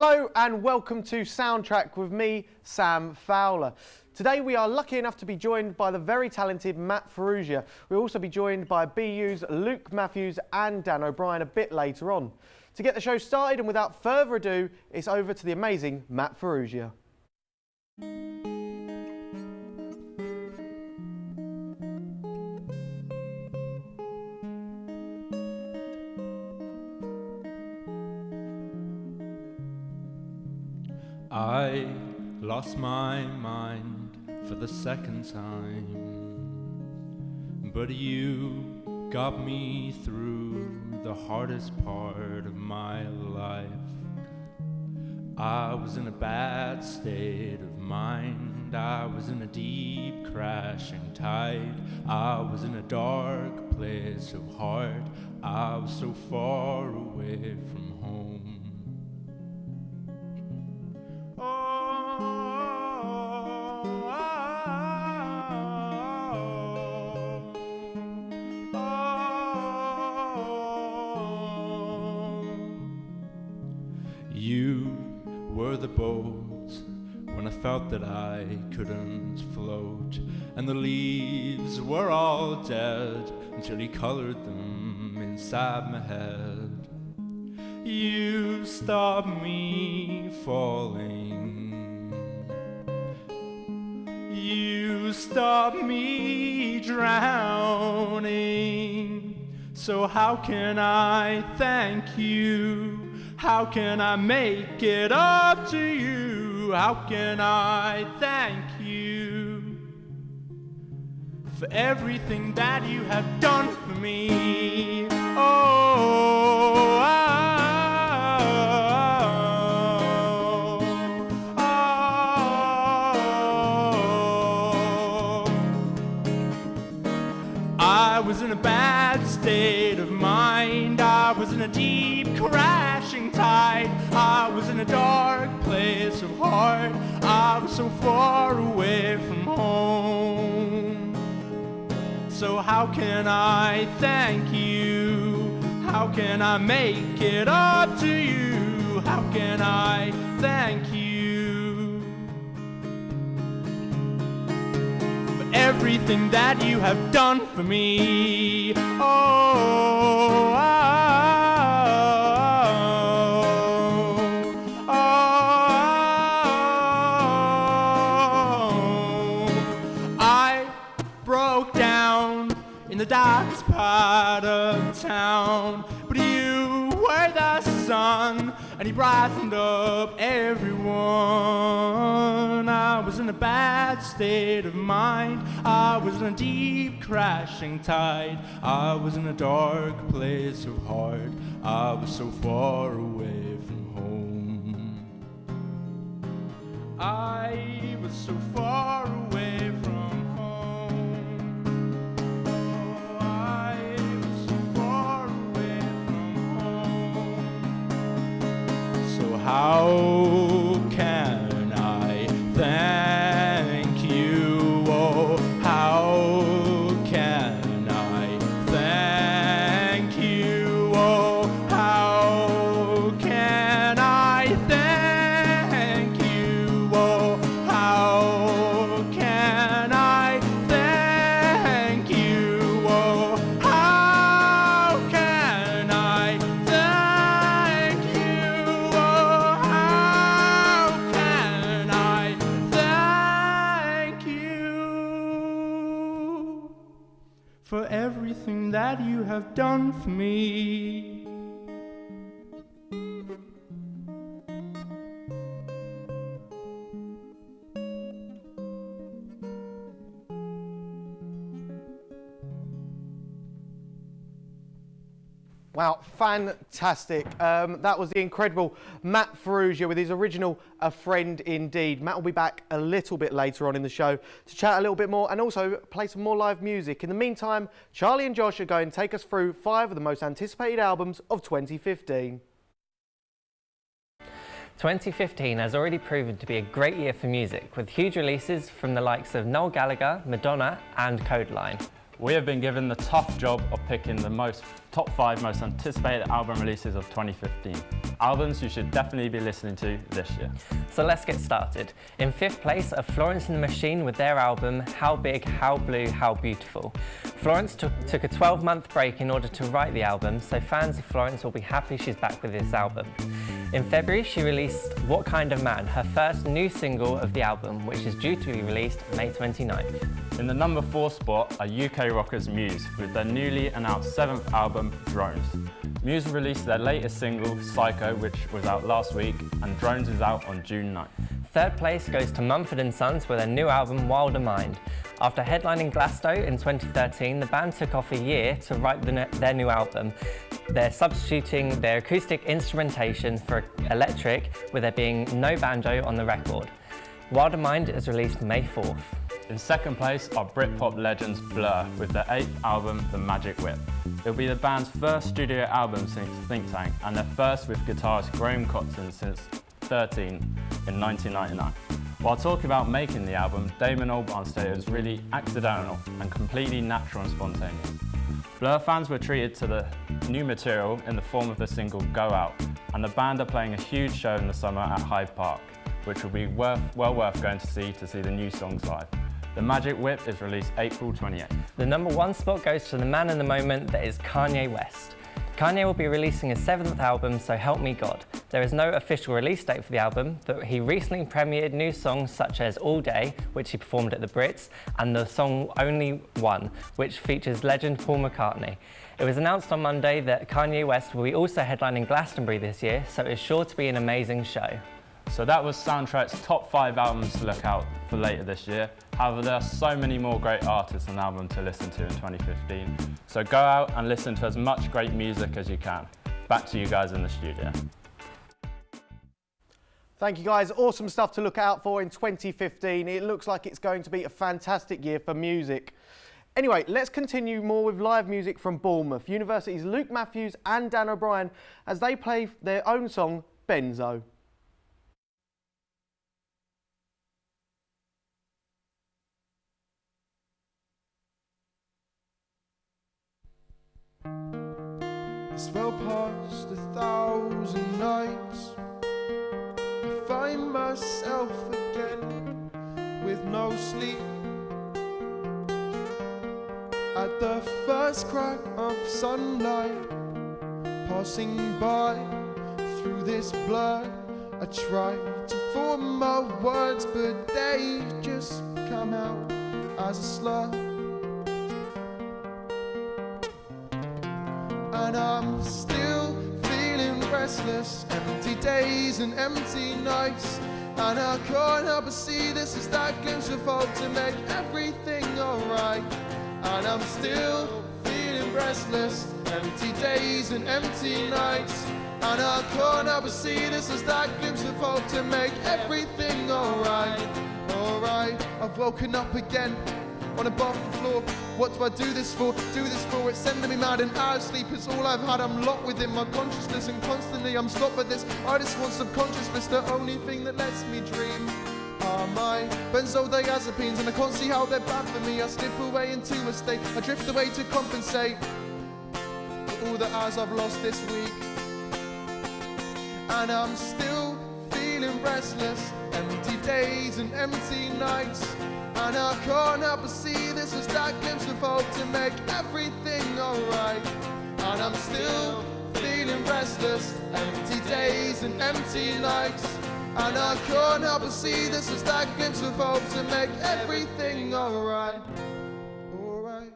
Hello and welcome to Soundtrack with me, Sam Fowler. Today we are lucky enough to be joined by the very talented Matt Farrugia. We'll also be joined by BU's Luke Mathews and Dan O'Brien a bit later on. To get the show started and without further ado, it's over to the amazing Matt Farrugia. I lost my mind for the second time, but you got me through the hardest part of my life. I was in a bad state of mind, I was in a deep crashing tide, I was in a dark place of heart, I was so far away from home. You were the boat when I felt that I couldn't float, and the leaves were all dead until you colored them inside my head. You stopped me falling, you stopped me drowning. So how can I thank you? How can I make it up to you? How can I thank you for everything that you have done for me? I was in a bad state of mind, I was in a deep crashing tide, I was in a dark place of heart, I was so far away from home. So how can I thank you? How can I make it up to you? How can I thank you for everything that you have done for me? I broke down in the darkest part of town, but you were the sun and you brightened up everyone. I was in a bad state of mind, I was in a deep crashing tide, I was in a dark place of heart, I was so far away from home. I was so far away from home. I was so far away from home. So how can I thank you? Oh, how can I thank you? Oh, how can I thank you? Oh, how can I thank you? Oh, how can I thank you? Oh, how can I thank you for everything that you have done for me? Wow, fantastic. That was the incredible Matt Farrugia with his original A Friend Indeed. Matt will be back a little bit later on in the show to chat a little bit more and also play some more live music. In the meantime, Charlie and Josh are going to take us through 5 of the most anticipated albums of 2015. 2015 has already proven to be a great year for music, with huge releases from the likes of Noel Gallagher, Madonna and Codeline. We have been given the tough job of picking the top 5 most anticipated album releases of 2015. Albums you should definitely be listening to this year. So let's get started. In 5th place are Florence and the Machine with their album How Big, How Blue, How Beautiful. Florence took a 12-month break in order to write the album, so fans of Florence will be happy she's back with this album. In February, she released What Kind of Man, her first new single of the album, which is due to be released May 29th. In the number 4 spot are UK rockers Muse with their newly announced 7th album, Drones. Muse released their latest single, Psycho, which was out last week, and Drones is out on June 9th. 3rd place goes to Mumford & Sons with their new album, Wilder Mind. After headlining Glasgow in 2013, the band took off a year to write their new album. They're substituting their acoustic instrumentation for electric, with there being no banjo on the record. Wilder Mind is released May 4th. In 2nd place are Britpop legends Blur with their 8th album, The Magic Whip. It'll be the band's first studio album since Think Tank and their first with guitarist Graham Cotton since 13 in 1999. While talking about making the album, Damon Albarn stated it was really accidental and completely natural and spontaneous. Blur fans were treated to the new material in the form of the single Go Out, and the band are playing a huge show in the summer at Hyde Park, which will be well worth going to see the new songs live. The Magic Whip is released April 28th. The number 1 spot goes to the man in the moment, that is Kanye West. Kanye will be releasing his 7th album, So Help Me God. There is no official release date for the album, but he recently premiered new songs such as All Day, which he performed at the Brits, and the song Only One, which features legend Paul McCartney. It was announced on Monday that Kanye West will be also headlining Glastonbury this year, so it's sure to be an amazing show. So that was Soundtrack's top 5 albums to look out for later this year. However, there are so many more great artists and albums to listen to in 2015. So go out and listen to as much great music as you can. Back to you guys in the studio. Thank you guys, awesome stuff to look out for in 2015. It looks like it's going to be a fantastic year for music. Anyway, let's continue more with live music from Bournemouth University's Luke Mathews and Dan O'Brien as they play their own song, Benzo. It's well past 1,000 nights. I find myself again with no sleep. At the first crack of sunlight passing by through this blur, I try to form my words, but they just come out as a slur. And I'm still feeling restless, empty days and empty nights, and I can't help but see this as that glimpse of hope to make everything alright. And I'm still feeling restless, empty days and empty nights, and I can't help but see this as that glimpse of hope to make everything alright. Alright, I've woken up again on a bathroom floor. What do I do this for? Do this for? It's sending me mad, and out of sleep is all I've had. I'm locked within my consciousness, and constantly I'm stopped by this. I just want subconsciousness, the only thing that lets me dream. Are my benzodiazepines, and I can't see how they're bad for me. I slip away into a state, I drift away to compensate for all the hours I've lost this week. And I'm still feeling restless, empty days and empty nights, and I can't help but see this as that glimpse of hope to make everything alright. And I'm still feeling restless, empty days and empty nights, and I can't help but see this as that glimpse of hope to make everything alright. Alright.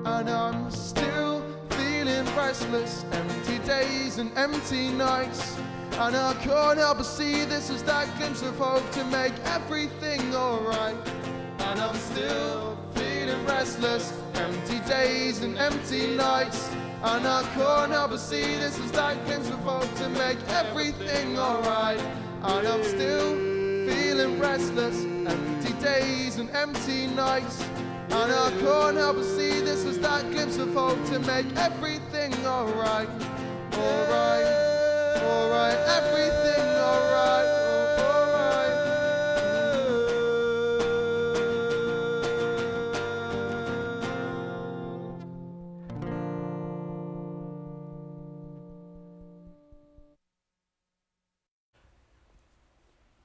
And I'm still feeling restless, empty days and empty nights, and I can't help but see this as that glimpse of hope to make everything alright. And I'm still feeling restless, empty days and empty nights, and I can't help but see this as that glimpse of hope to make everything alright. And I'm still feeling restless, empty days and empty nights, and I can't help but see this as that glimpse of hope to make everything alright. Alright, alright, everything alright, alright.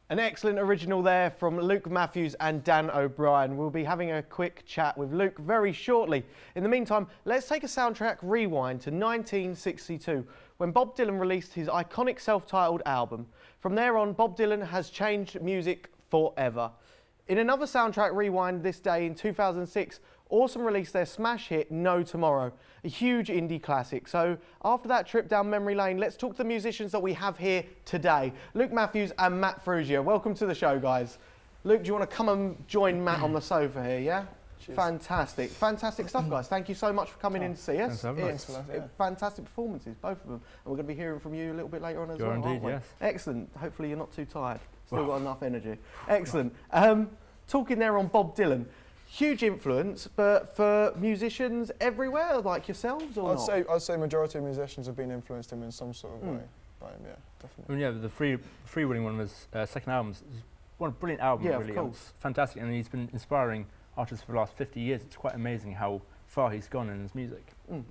An excellent original there from Luke Mathews and Dan O'Brien. We'll be having a quick chat with Luke very shortly. In the meantime, let's take a soundtrack rewind to 1962 when Bob Dylan released his iconic self-titled album. From there on, Bob Dylan has changed music forever. In another soundtrack rewind this day in 2006, Awesome released their smash hit No Tomorrow, a huge indie classic. So after that trip down memory lane, let's talk to the musicians that we have here today. Luke Mathews and Matt Farrugia. Welcome to the show, guys. Luke, do you want to come and join Matt on the sofa here, yeah? Cheers. Fantastic. Fantastic stuff, guys. Thank you so much for coming in to see us. Fantastic performances, both of them. And we're going to be hearing from you a little bit later on as well, indeed, we? yes. Excellent. Hopefully you're not too tired. Still got enough energy. Excellent. Talking there on Bob Dylan, huge influence, but for musicians everywhere like yourselves, or not? I'd say majority of musicians have been influenced him in some sort of way. By him, yeah, definitely. I mean, yeah, the Freewheeling one was second album. It's one brilliant album, yeah, really. Of course. It's fantastic, and he's been inspiring artists for the last 50 years. It's quite amazing how far he's gone in his music.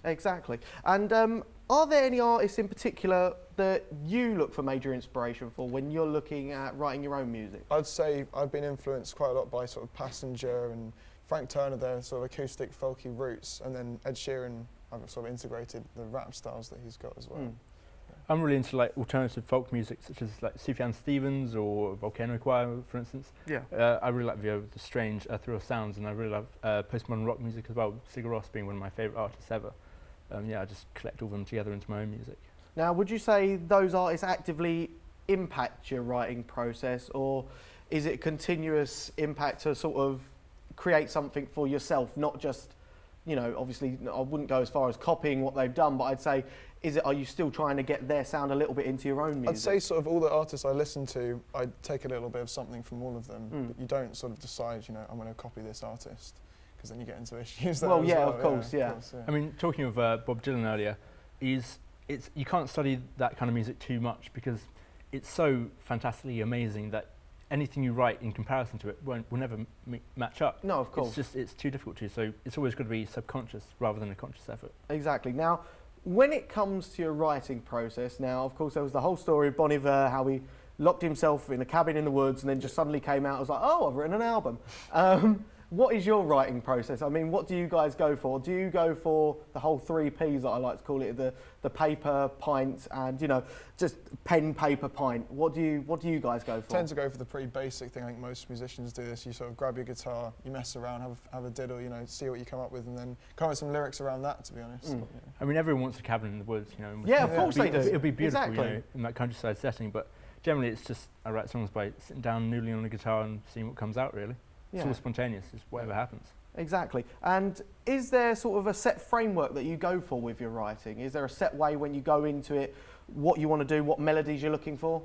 Exactly. And are there any artists in particular that you look for major inspiration for when you're looking at writing your own music? I'd say I've been influenced quite a lot by sort of Passenger and Frank Turner, their sort of acoustic folky roots, and then Ed Sheeran, I've sort of integrated the rap styles that he's got as well. I'm really into like alternative folk music, such as like Sufjan Stevens or Volcano Choir, for instance. Yeah. I really like the strange ethereal sounds, and I really love postmodern rock music as well. Sigur Rós being one of my favourite artists ever. Yeah, I just collect all of them together into my own music. Now, would you say those artists actively impact your writing process, or is it continuous impact to sort of create something for yourself, not just, you know, obviously I wouldn't go as far as copying what they've done, but I'd say, are you still trying to get their sound a little bit into your own music? I'd say sort of all the artists I listen to, I take a little bit of something from all of them, but you don't sort of decide, you know, I'm going to copy this artist, because then you get into issues there. Well, as yeah, well. of course, yeah. I mean, talking of Bob Dylan earlier, you can't study that kind of music too much because it's so fantastically amazing that anything you write in comparison to it will never match up. No, of course. It's too difficult to, so it's always got to be subconscious rather than a conscious effort. Exactly. Now, when it comes to your writing process, now, of course, there was the whole story of Bon Iver, how he locked himself in a cabin in the woods and then just suddenly came out and was like, oh, I've written an album. What is your writing process? I mean, what do you guys go for? Do you go for the whole 3 Ps that I like to call it, the paper, pint, and, you know, just pen, paper, pint? What do you guys go for? I tend to go for the pretty basic thing. I think most musicians do this. You sort of grab your guitar, you mess around, have a diddle, you know, see what you come up with, and then come up with some lyrics around that, to be honest. Yeah. I mean, everyone wants a cabin in the woods, you know. Yeah, of course they do. It'll be beautiful, exactly. You know, in that countryside setting, but generally it's just, I write songs by sitting down, noodling on the guitar and seeing what comes out, really. It's all spontaneous, it's whatever happens. Exactly. And is there sort of a set framework that you go for with your writing? Is there a set way when you go into it, what you want to do, what melodies you're looking for?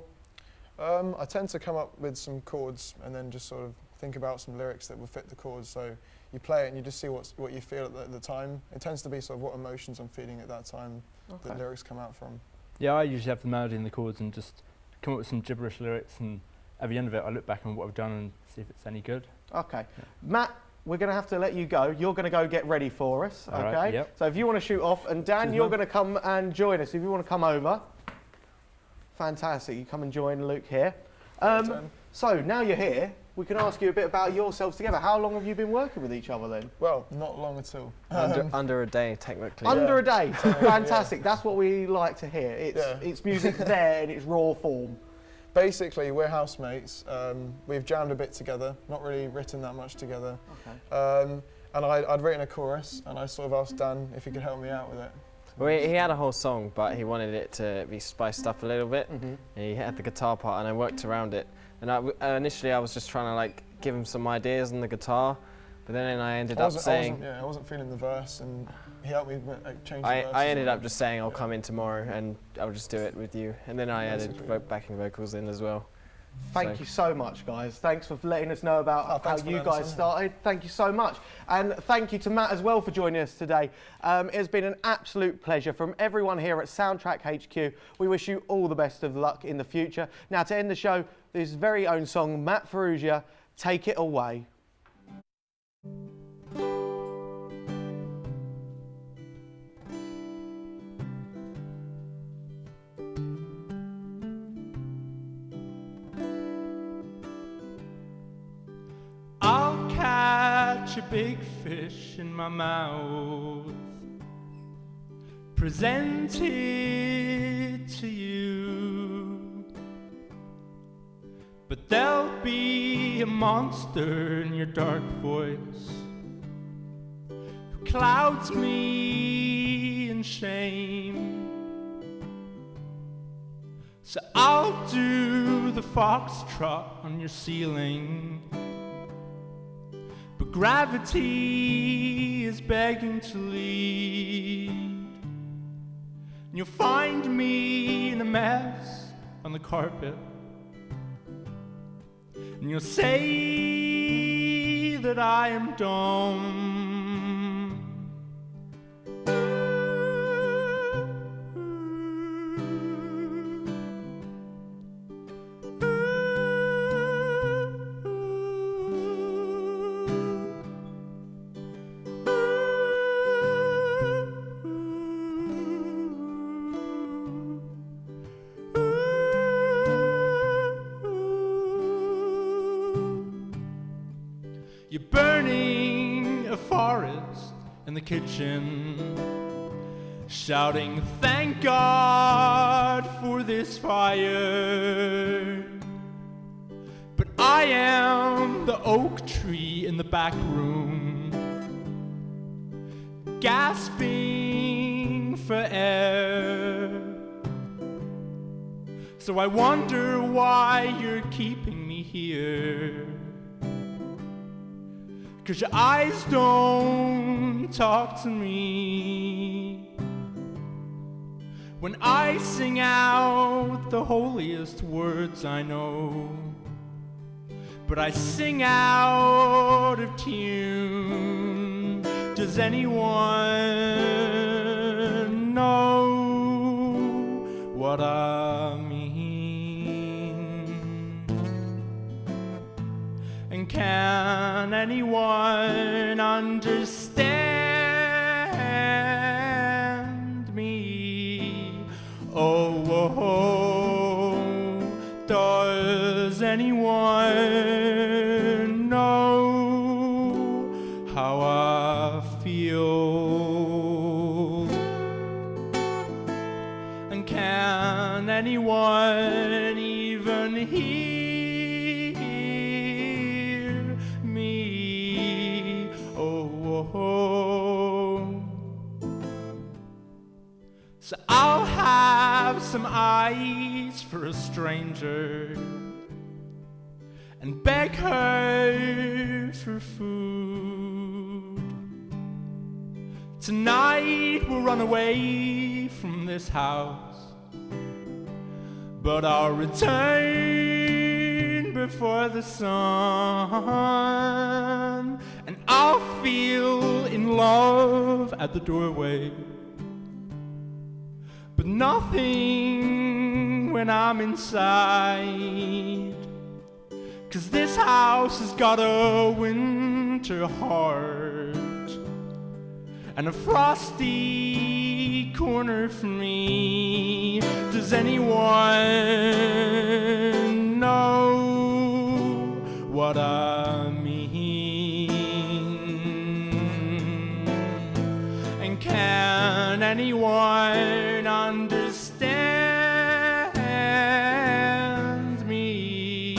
I tend to come up with some chords and then just sort of think about some lyrics that will fit the chords. So you play it and you just see what you feel at the time. It tends to be sort of what emotions I'm feeling at that time that lyrics come out from. Yeah, I usually have the melody and the chords and just come up with some gibberish lyrics, and at the end of it I look back on what I've done and see if it's any good. Okay. Yeah. Matt, we're going to have to let you go. You're going to go get ready for us, all okay? Right, yep. So if you want to shoot off, and Dan, you're going to come and join us. If you want to come over. Fantastic, you come and join Luke here. So now you're here, we can ask you a bit about yourselves together. How long have you been working with each other then? Well, not long at all. Under a day, technically. Under a day, fantastic. That's what we like to hear. It's music there in its raw form. Basically, we're housemates. We've jammed a bit together, not really written that much together. Okay. And I'd written a chorus, and I sort of asked Dan if he could help me out with it. Well, he had a whole song, but he wanted it to be spiced up a little bit. And he had the guitar part, and I worked around it. And initially, I was just trying to like give him some ideas on the guitar, but then I ended up saying, I wasn't feeling the verse, and he helped me change the verse. I ended up just saying, I'll come in tomorrow, and I'll just do it with you. And then I added backing vocals in as well. Thank you so much, guys. Thanks for letting us know about how you guys started. Thank you so much. And thank you to Matt as well for joining us today. It's been an absolute pleasure. From everyone here at Soundtrack HQ, we wish you all the best of luck in the future. Now, to end the show, this very own song, Matt Farrugia, Take It Away. I'll catch a big fish in my mouth, present it to you, but there'll be a monster in your dark voice who clouds me in shame. So I'll do the foxtrot on your ceiling, but gravity is begging to lead. And you'll find me in a mess on the carpet, and you'll say that I am dumb. You're burning a forest in the kitchen, shouting, "Thank God for this fire." But I am the oak tree in the back room, gasping for air. So I wonder why you're keeping me here, 'cause your eyes don't talk to me when I sing out the holiest words I know. But I sing out of tune. Does anyone know what I mean? And can anyone understand me? Oh, does anyone know how I feel? And can anyone even hear me? Oh, so I'll have some eyes for a stranger and beg her for food. Tonight we'll run away from this house, but I'll return before the sun, and I'll feel in love at the doorway, but nothing when I'm inside. 'Cause this house has got a winter heart and a frosty corner for me. Does anyone know what I mean? And can anyone understand me?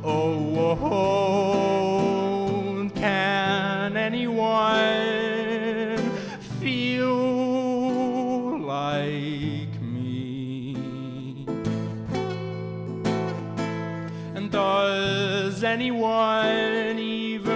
Oh, can anyone feel like me? And does anyone even